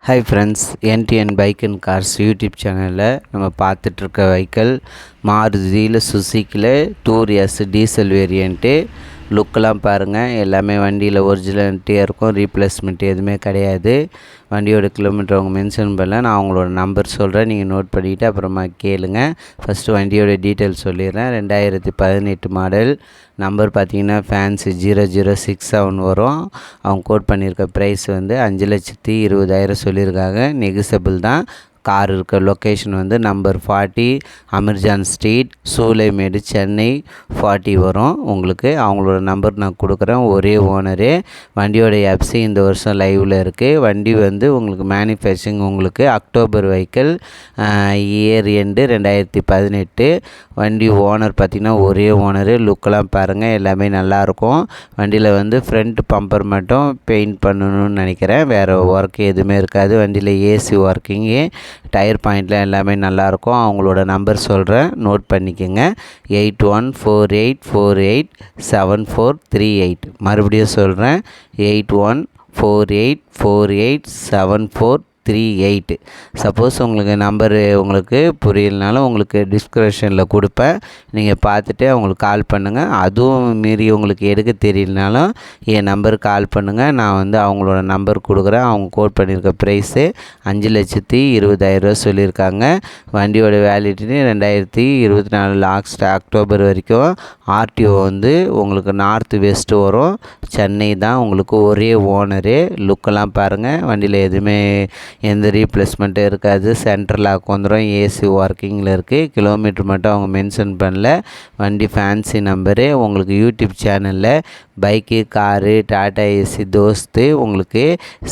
Hi friends, NTN bike and cars YouTube சேனலில் நம்ம பார்த்துட்ருக்க வெஹிக்கிள் மாருதியில் சுசுக்கியில் டூர் எஸ் டீசல் வேரியண்ட்டு. லுக்கெலாம் பாருங்கள், எல்லாமே வண்டியில் ஒரிஜினாலிட்டியாக இருக்கும், ரீப்ளேஸ்மெண்ட் எதுவுமே கிடையாது. வண்டியோட கிலோமீட்டர் அவங்க மென்ஷன் பண்ணல. நான் அவங்களோட நம்பர் சொல்கிறேன், நீங்கள் நோட் பண்ணிவிட்டு அப்புறமா கேளுங்க. ஃபஸ்ட்டு வண்டியோட டீட்டெயில் சொல்லிடுறேன். 2018 மாடல். நம்பர் பார்த்தீங்கன்னா ஃபேன்சி 006 வரும். அவங்க கோட் பண்ணியிருக்க ப்ரைஸ் வந்து 5,20,000 சொல்லியிருக்காங்க. நெகிசபிள் தான். கார் இருக்க லொக்கேஷன் வந்து நம்பர் 40 அமர்ஜான் ஸ்ட்ரீட், சூளைமேடு, சென்னை 40 வரும். உங்களுக்கு அவங்களோட நம்பர் நான் கொடுக்குறேன். ஒரே ஓனரு. வண்டியோட எஃப்சி இந்த வருஷம் லைவில் இருக்குது. வண்டி வந்து உங்களுக்கு மேனுஃபேக்சரிங் உங்களுக்கு அக்டோபர் வெஹிக்கிள், இயர் எண்டு 2018. வண்டி ஓனர் பார்த்திங்கன்னா ஒரே ஓனரு. லுக்கெல்லாம் பாருங்கள், எல்லாமே நல்லாயிருக்கும். வண்டியில் வந்து ஃப்ரண்ட் பம்பர் மட்டும் பெயிண்ட் பண்ணணும்னு நினைக்கிறேன். வேறு ஒர்க் எதுவுமே இருக்காது. வண்டியில் ஏசி ஒர்க்கிங்கு, டயர் பாயிண்ட்லாம் எல்லாமே நல்லாயிருக்கும். அவங்களோட நம்பர் சொல்கிறேன், நோட் பண்ணிக்கோங்க. 8148487438. மறுபடியும் சொல்கிறேன், 8148487438. சப்போஸ் உங்களுக்கு நம்பரு உங்களுக்கு புரியலனாலும் உங்களுக்கு டிஸ்கிரிப்ஷனில் கொடுப்பேன், நீங்கள் பார்த்துட்டு அவங்களுக்கு கால் பண்ணுங்கள். அதுவும் மீறி உங்களுக்கு எடுக்க தெரியலனாலும் என் நம்பருக்கு கால் பண்ணுங்கள். நான் வந்து அவங்களோட நம்பர் கொடுக்குறேன். அவங்க கோட் பண்ணியிருக்க ப்ரைஸு 5,20,000 சொல்லியிருக்காங்க. வண்டியோட வேலிடிட்டி 2024 லாஸ்ட் அக்டோபர் வரைக்கும். ஆர்டிஓ வந்து உங்களுக்கு நார்த் வெஸ்ட்டு வரும், சென்னை தான். உங்களுக்கு ஒரே ஓனரு. லுக்கெல்லாம் பாருங்கள், வண்டியில் எதுவுமே எந்த ரீப்ளேஸ்மெண்ட்டும் இருக்காது. சென்ட்ரல் லாக் வந்துடும், ஏசி ஒர்க்கிங்கில் இருக்குது. கிலோமீட்டர் மட்டும் அவங்க மென்ஷன் பண்ணல. வண்டி ஃபேன்சி நம்பரு. உங்களுக்கு யூடியூப் சேனலில் பைக்கு, காரு, டாடா ஏசி, தோஸ்து உங்களுக்கு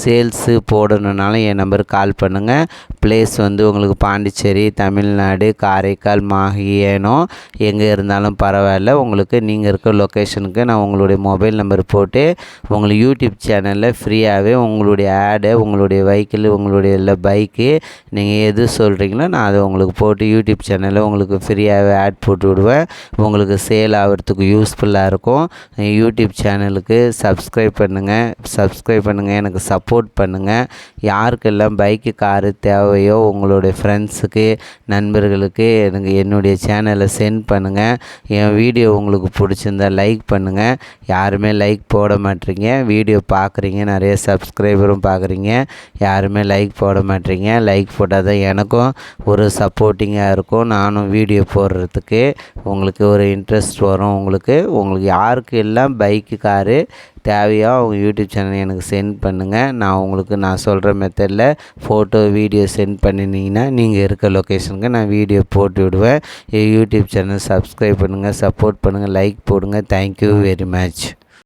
சேல்ஸு போடணுன்னாலும் என் நம்பருக்கு கால் பண்ணுங்கள். ப்ளேஸ் வந்து உங்களுக்கு பாண்டிச்சேரி, தமிழ்நாடு, காரைக்கால், மாஹி, ஏனோ எங்கே இருந்தாலும் பரவாயில்ல. உங்களுக்கு நீங்கள் இருக்க லொக்கேஷனுக்கு நான் உங்களுடைய மொபைல் நம்பர் போட்டு உங்களுக்கு யூடியூப் சேனலில் ஃப்ரீயாகவே உங்களுடைய ஆடை, உங்களுடைய வெஹிக்கிள், உங்களுடைய இல்லை பைக்கு நீங்கள் எது சொல்கிறீங்களோ நான் அதை உங்களுக்கு போட்டு யூடியூப் சேனலில் உங்களுக்கு ஃப்ரீயாகவே ஆட் போட்டு விடுவேன். உங்களுக்கு சேல் ஆகிறதுக்கு யூஸ்ஃபுல்லாக இருக்கும். யூடியூப் சேனலுக்கு சப்ஸ்கிரைப் பண்ணுங்கள், எனக்கு சப்போர்ட் பண்ணுங்கள். யாருக்கெல்லாம் பைக்கு, காரு தேவையோ உங்களுடைய ஃப்ரெண்ட்ஸுக்கு, நண்பர்களுக்கு எனக்கு என்னுடைய சேனலை சென்ட் பண்ணுங்கள். என் வீடியோ உங்களுக்கு பிடிச்சிருந்தால் லைக் பண்ணுங்கள். யாருமே லைக் போட மாட்டீங்க. வீடியோ பார்க்குறீங்க, நிறைய சப்ஸ்கிரைபரும் பார்க்குறீங்க, யாருமே லைக் போட மாட்டீங்க. லைக் போட்டால் தான் எனக்கும் ஒரு சப்போர்ட்டிங்காக இருக்கும். நானும் வீடியோ போடுறதுக்கு உங்களுக்கு ஒரு இன்ட்ரெஸ்ட் வரும். உங்களுக்கு யாருக்கு எல்லாம் பைக்கு, காரு தேவையோ அவங்க யூடியூப் சேனல் எனக்கு சென்ட் பண்ணுங்கள். நான் சொல்கிற மெத்தடில் ஃபோட்டோ, வீடியோ சென்ட் பண்ணினீங்கன்னா நீங்கள் இருக்க லொக்கேஷனுக்கு நான் வீடியோ போட்டு விடுவேன். யூடியூப் சேனல் சப்ஸ்கிரைப் பண்ணுங்கள், சப்போர்ட் பண்ணுங்கள், லைக் போடுங்க. Thank you very much.